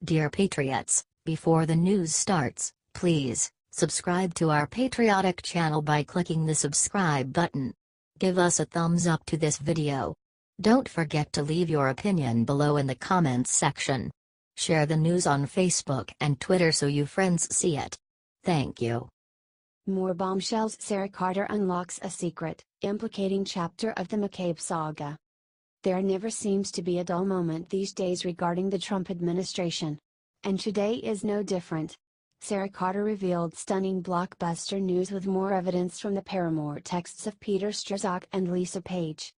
Dear Patriots, before the news starts, please subscribe to our patriotic channel by clicking the subscribe button. Give us a thumbs up to this video. Don't forget to leave your opinion below in the comments section. Share the news on Facebook and Twitter so you friends see it. Thank you. More bombshells. Sara Carter unlocks a secret, implicating chapter of the McCabe Saga. There never seems to be a dull moment these days regarding the Trump administration. And today is no different. Sara Carter revealed stunning blockbuster news with more evidence from the paramour texts of Peter Strzok and Lisa Page.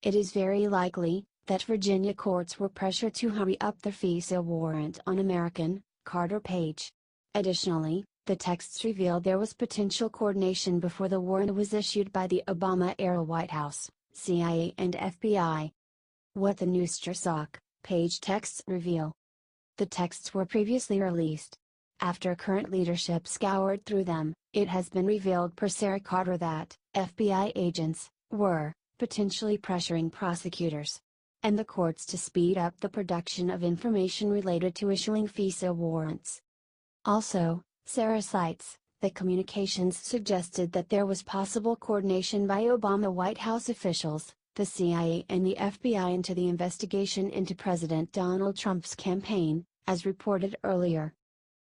It is very likely that Virginia courts were pressured to hurry up the FISA warrant on American Carter Page. Additionally, the texts revealed there was potential coordination before the warrant was issued by the Obama-era White House, CIA and FBI. What the new Strzok, Page texts reveal. The texts were previously released. After current leadership scoured through them, it has been revealed per Sara Carter that FBI agents were potentially pressuring prosecutors and the courts to speed up the production of information related to issuing FISA warrants. Also, Sara cites that communications suggested that there was possible coordination by Obama White House officials, the CIA and the FBI into the investigation into President Donald Trump's campaign, as reported earlier.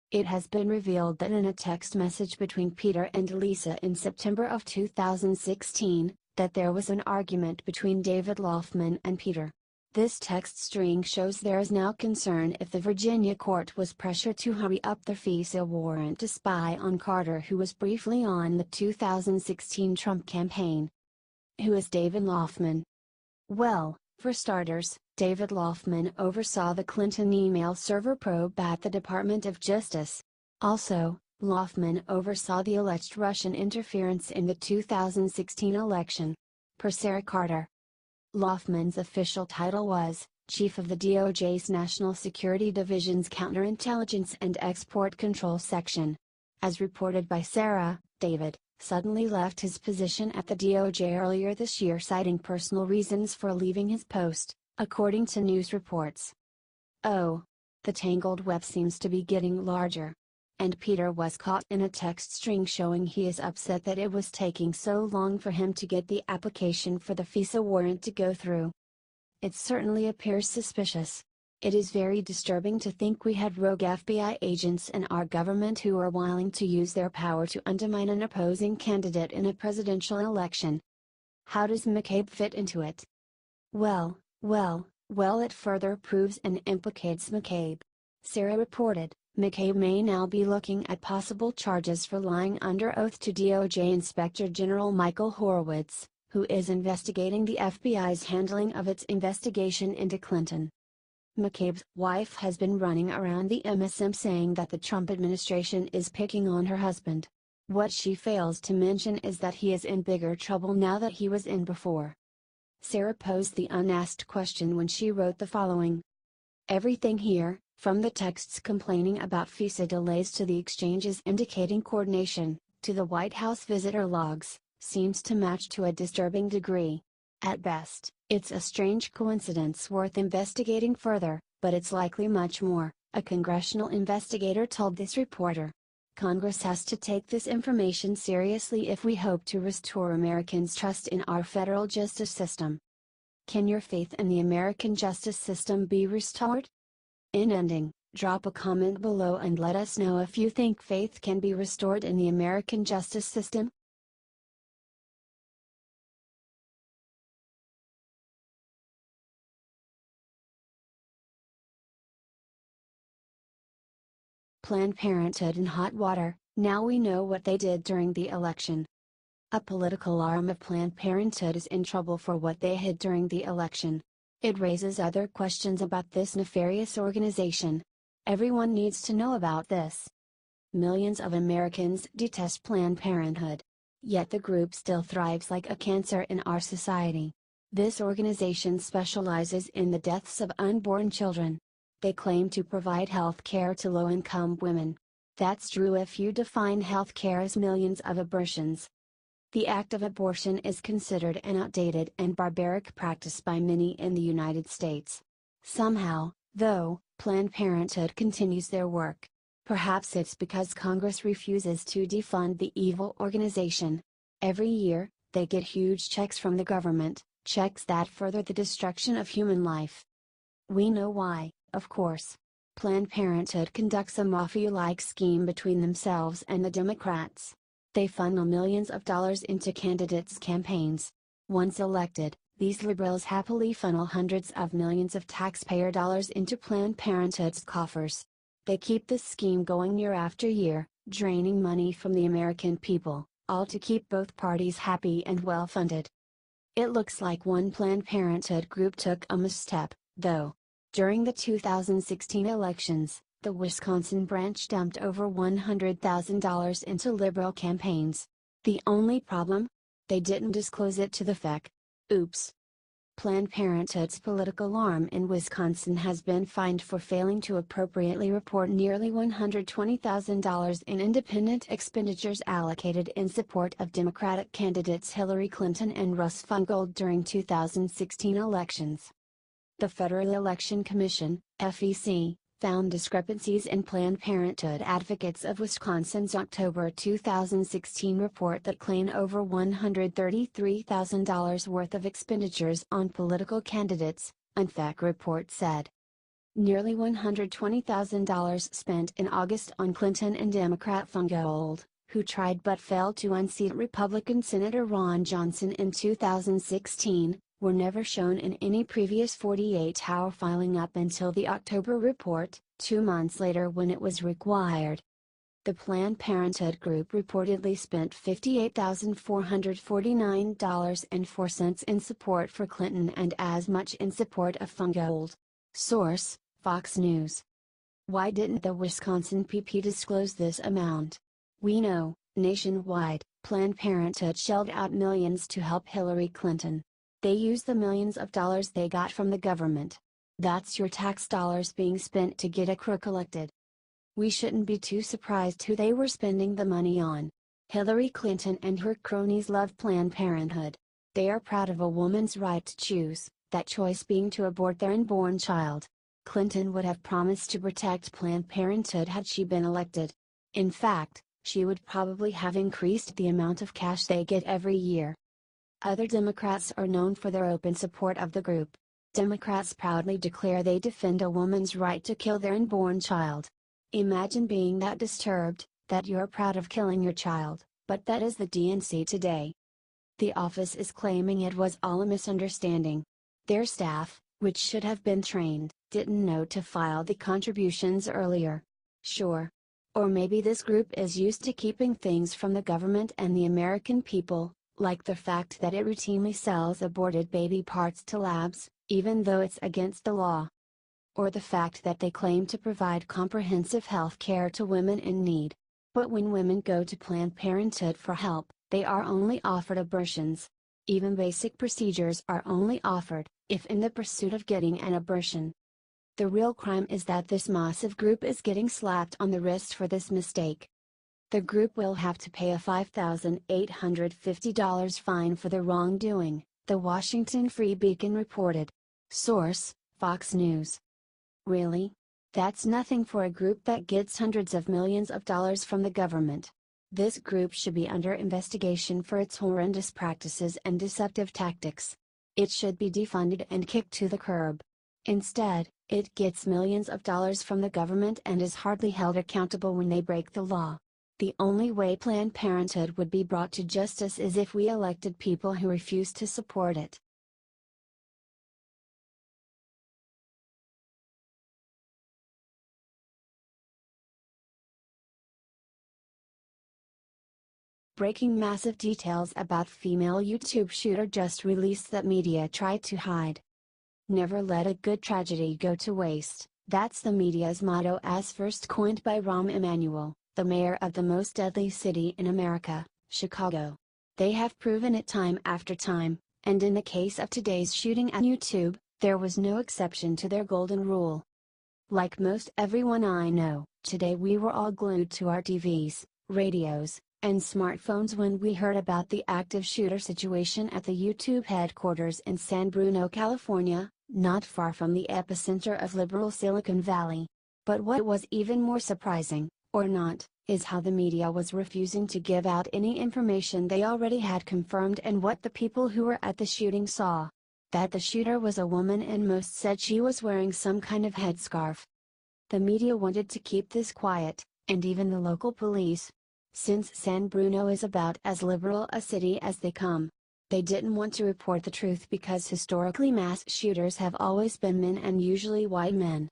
It has been revealed that in a text message between Peter and Lisa in September of 2016, that there was an argument between David Loffman and Peter. This text string shows there is now concern if the Virginia court was pressured to hurry up the FISA warrant to spy on Carter, who was briefly on the 2016 Trump campaign. Who is David Loffman? Well, for starters, David Loffman oversaw the Clinton email server probe at the Department of Justice. Also, Loffman oversaw the alleged Russian interference in the 2016 election. Per Sara Carter, Loffman's official title was Chief of the DOJ's National Security Division's Counterintelligence and Export Control Section. As reported by Sara, David suddenly left his position at the DOJ earlier this year, citing personal reasons for leaving his post, according to news reports. Oh, the tangled web seems to be getting larger. And Peter was caught in a text string showing he is upset that it was taking so long for him to get the application for the FISA warrant to go through. It certainly appears suspicious. It is very disturbing to think we had rogue FBI agents in our government who are willing to use their power to undermine an opposing candidate in a presidential election. How does McCabe fit into it? Well, it further proves and implicates McCabe. Sara reported, McCabe may now be looking at possible charges for lying under oath to DOJ Inspector General Michael Horowitz, who is investigating the FBI's handling of its investigation into Clinton. McCabe's wife has been running around the MSM saying that the Trump administration is picking on her husband. What she fails to mention is that he is in bigger trouble now that he was in before. Sara posed the unasked question when she wrote the following. Everything here, from the texts complaining about FISA delays to the exchanges indicating coordination, to the White House visitor logs, seems to match to a disturbing degree. At best, it's a strange coincidence worth investigating further, but it's likely much more, a congressional investigator told this reporter. Congress has to take this information seriously if we hope to restore Americans' trust in our federal justice system. Can your faith in the American justice system be restored? In ending, drop a comment below and let us know if you think faith can be restored in the American justice system. Planned Parenthood in hot water, now we know what they did during the election. A political arm of Planned Parenthood is in trouble for what they hid during the election. It raises other questions about this nefarious organization. Everyone needs to know about this. Millions of Americans detest Planned Parenthood. Yet the group still thrives like a cancer in our society. This organization specializes in the deaths of unborn children. They claim to provide health care to low-income women. That's true if you define health care as millions of abortions. The act of abortion is considered an outdated and barbaric practice by many in the United States. Somehow, though, Planned Parenthood continues their work. Perhaps it's because Congress refuses to defund the evil organization. Every year, they get huge checks from the government, checks that further the destruction of human life. We know why, of course. Planned Parenthood conducts a mafia-like scheme between themselves and the Democrats. They funnel millions of dollars into candidates' campaigns. Once elected, these liberals happily funnel hundreds of millions of taxpayer dollars into Planned Parenthood's coffers. They keep this scheme going year after year, draining money from the American people, all to keep both parties happy and well-funded. It looks like one Planned Parenthood group took a misstep, though. During the 2016 elections, the Wisconsin branch dumped over $100,000 into liberal campaigns. The only problem? They didn't disclose it to the FEC. Oops. Planned Parenthood's political arm in Wisconsin has been fined for failing to appropriately report nearly $120,000 in independent expenditures allocated in support of Democratic candidates Hillary Clinton and Russ Feingold during 2016 elections. The Federal Election Commission, FEC, found discrepancies in Planned Parenthood advocates of Wisconsin's October 2016 report that claim over $133,000 worth of expenditures on political candidates, an FEC report said. Nearly $120,000 spent in August on Clinton and Democrat Feingold, who tried but failed to unseat Republican Senator Ron Johnson in 2016, were never shown in any previous 48-hour filing up until the October report, 2 months later when it was required. The Planned Parenthood group reportedly spent $58,449.04 in support for Clinton and as much in support of Feingold. Source: Fox News. Why didn't the Wisconsin PP disclose this amount? We know, nationwide, Planned Parenthood shelled out millions to help Hillary Clinton. They used the millions of dollars they got from the government. That's your tax dollars being spent to get a crook elected. We shouldn't be too surprised who they were spending the money on. Hillary Clinton and her cronies love Planned Parenthood. They are proud of a woman's right to choose, that choice being to abort their unborn child. Clinton would have promised to protect Planned Parenthood had she been elected. In fact, she would probably have increased the amount of cash they get every year. Other Democrats are known for their open support of the group. Democrats proudly declare they defend a woman's right to kill their unborn child. Imagine being that disturbed, that you're proud of killing your child, but that is the DNC today. The office is claiming it was all a misunderstanding. Their staff, which should have been trained, didn't know to file the contributions earlier. Sure. Or maybe this group is used to keeping things from the government and the American people, like the fact that it routinely sells aborted baby parts to labs, even though it's against the law. Or the fact that they claim to provide comprehensive health care to women in need. But when women go to Planned Parenthood for help, they are only offered abortions. Even basic procedures are only offered, if in the pursuit of getting an abortion. The real crime is that this massive group is getting slapped on the wrist for this mistake. The group will have to pay a $5,850 fine for the wrongdoing, the Washington Free Beacon reported. Source: Fox News. Really? That's nothing for a group that gets hundreds of millions of dollars from the government. This group should be under investigation for its horrendous practices and deceptive tactics. It should be defunded and kicked to the curb. Instead, it gets millions of dollars from the government and is hardly held accountable when they break the law. The only way Planned Parenthood would be brought to justice is if we elected people who refuse to support it. Breaking massive details about female YouTube shooter just released that media tried to hide. Never let a good tragedy go to waste, that's the media's motto as first coined by Rahm Emanuel, the mayor of the most deadly city in America, Chicago. They have proven it time after time, and in the case of today's shooting at YouTube, there was no exception to their golden rule. Like most everyone I know, today we were all glued to our TVs, radios, and smartphones when we heard about the active shooter situation at the YouTube headquarters in San Bruno, California, not far from the epicenter of liberal Silicon Valley. But what was even more surprising, or not, is how the media was refusing to give out any information they already had confirmed and what the people who were at the shooting saw. That the shooter was a woman and most said she was wearing some kind of headscarf. The media wanted to keep this quiet, and even the local police. Since San Bruno is about as liberal a city as they come. They didn't want to report the truth because historically mass shooters have always been men and usually white men.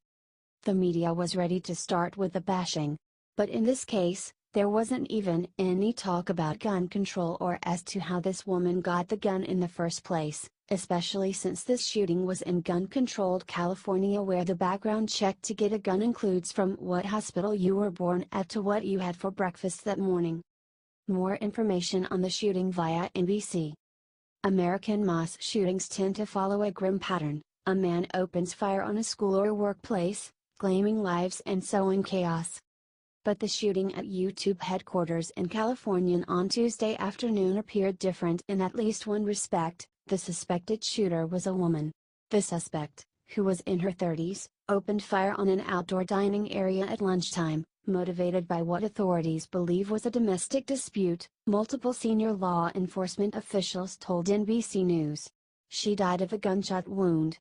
The media was ready to start with the bashing. But in this case, there wasn't even any talk about gun control or as to how this woman got the gun in the first place, especially since this shooting was in gun-controlled California where the background check to get a gun includes from what hospital you were born at to what you had for breakfast that morning. More information on the shooting via NBC. American mass shootings tend to follow a grim pattern. A man opens fire on a school or workplace, claiming lives and sowing chaos. But the shooting at YouTube headquarters in California on Tuesday afternoon appeared different in at least one respect. The suspected shooter was a woman. The suspect, who was in her 30s, opened fire on an outdoor dining area at lunchtime, motivated by what authorities believe was a domestic dispute, multiple senior law enforcement officials told NBC News. She died of a gunshot wound.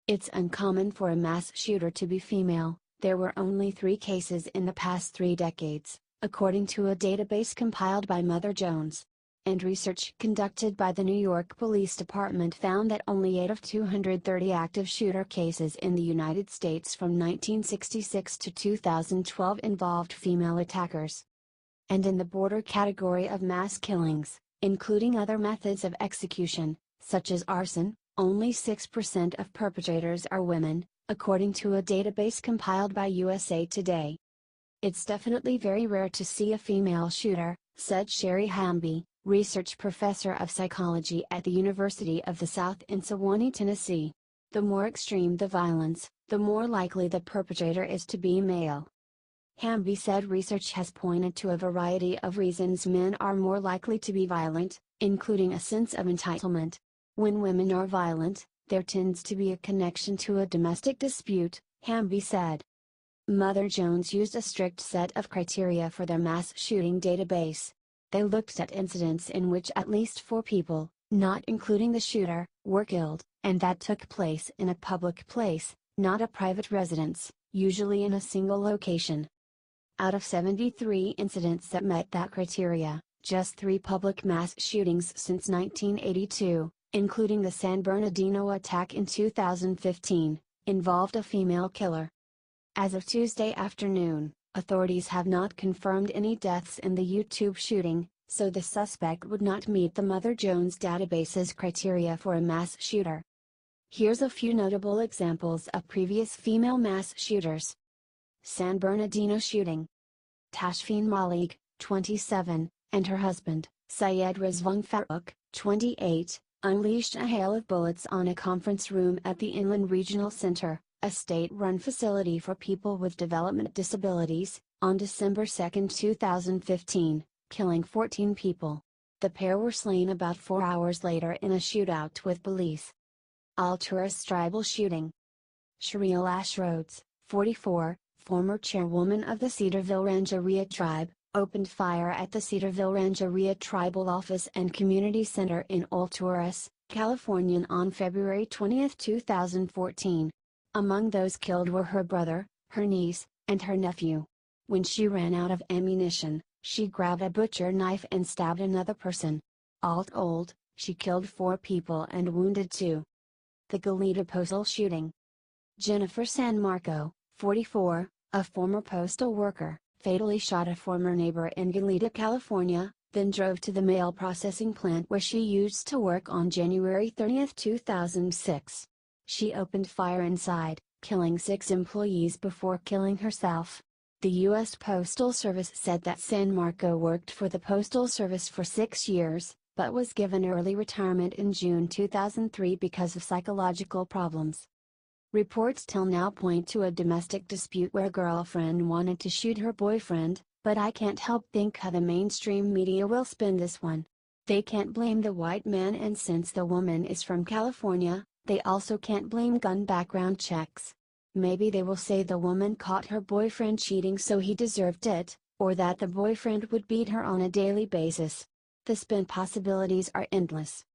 It's uncommon for a mass shooter to be female. There were only 3 cases in the past 3 decades, according to a database compiled by Mother Jones. And research conducted by the New York Police Department found that only 8 of 230 active shooter cases in the United States from 1966 to 2012 involved female attackers. And in the border category of mass killings, including other methods of execution, such as arson, only 6% of perpetrators are women, according to a database compiled by USA Today. It's definitely very rare to see a female shooter, said Sherry Hamby, research professor of psychology at the University of the South in Sewanee, Tennessee. The more extreme the violence, the more likely the perpetrator is to be male. Hamby said research has pointed to a variety of reasons men are more likely to be violent, including a sense of entitlement. When women are violent, there tends to be a connection to a domestic dispute, Hamby said. Mother Jones used a strict set of criteria for their mass shooting database. They looked at incidents in which at least 4 people, not including the shooter, were killed, and that took place in a public place, not a private residence, usually in a single location. Out of 73 incidents that met that criteria, just 3 public mass shootings since 1982, including the San Bernardino attack in 2015, involved a female killer. As of Tuesday afternoon, authorities have not confirmed any deaths in the YouTube shooting, so the suspect would not meet the Mother Jones database's criteria for a mass shooter. Here's a few notable examples of previous female mass shooters. San Bernardino shooting. Tashfeen Malik, 27, and her husband, Syed Rizwan Farouk, 28, unleashed a hail of bullets on a conference room at the Inland Regional Center, a state-run facility for people with development disabilities, on December 2, 2015, killing 14 people. The pair were slain about 4 hours later in a shootout with police. Alturas tribal shooting. Shariel Ash Rhodes, 44, former chairwoman of the Cedarville Rancheria tribe, opened fire at the Cedarville Rancheria Tribal Office and Community Center in Alturas, California on February 20, 2014. Among those killed were her brother, her niece, and her nephew. When she ran out of ammunition, she grabbed a butcher knife and stabbed another person. All told, she killed 4 people and wounded 2. The Goleta postal shooting. Jennifer San Marco, 44, a former postal worker, fatally shot a former neighbor in Goleta, California, then drove to the mail processing plant where she used to work on January 30, 2006. She opened fire inside, killing 6 employees before killing herself. The U.S. Postal Service said that San Marco worked for the Postal Service for 6 years, but was given early retirement in June 2003 because of psychological problems. Reports till now point to a domestic dispute where a girlfriend wanted to shoot her boyfriend, but I can't help think how the mainstream media will spin this one. They can't blame the white man, and since the woman is from California, They also can't blame gun background checks. Maybe they will say the woman caught her boyfriend cheating so he deserved it, or that the boyfriend would beat her on a daily basis. The spin possibilities are endless.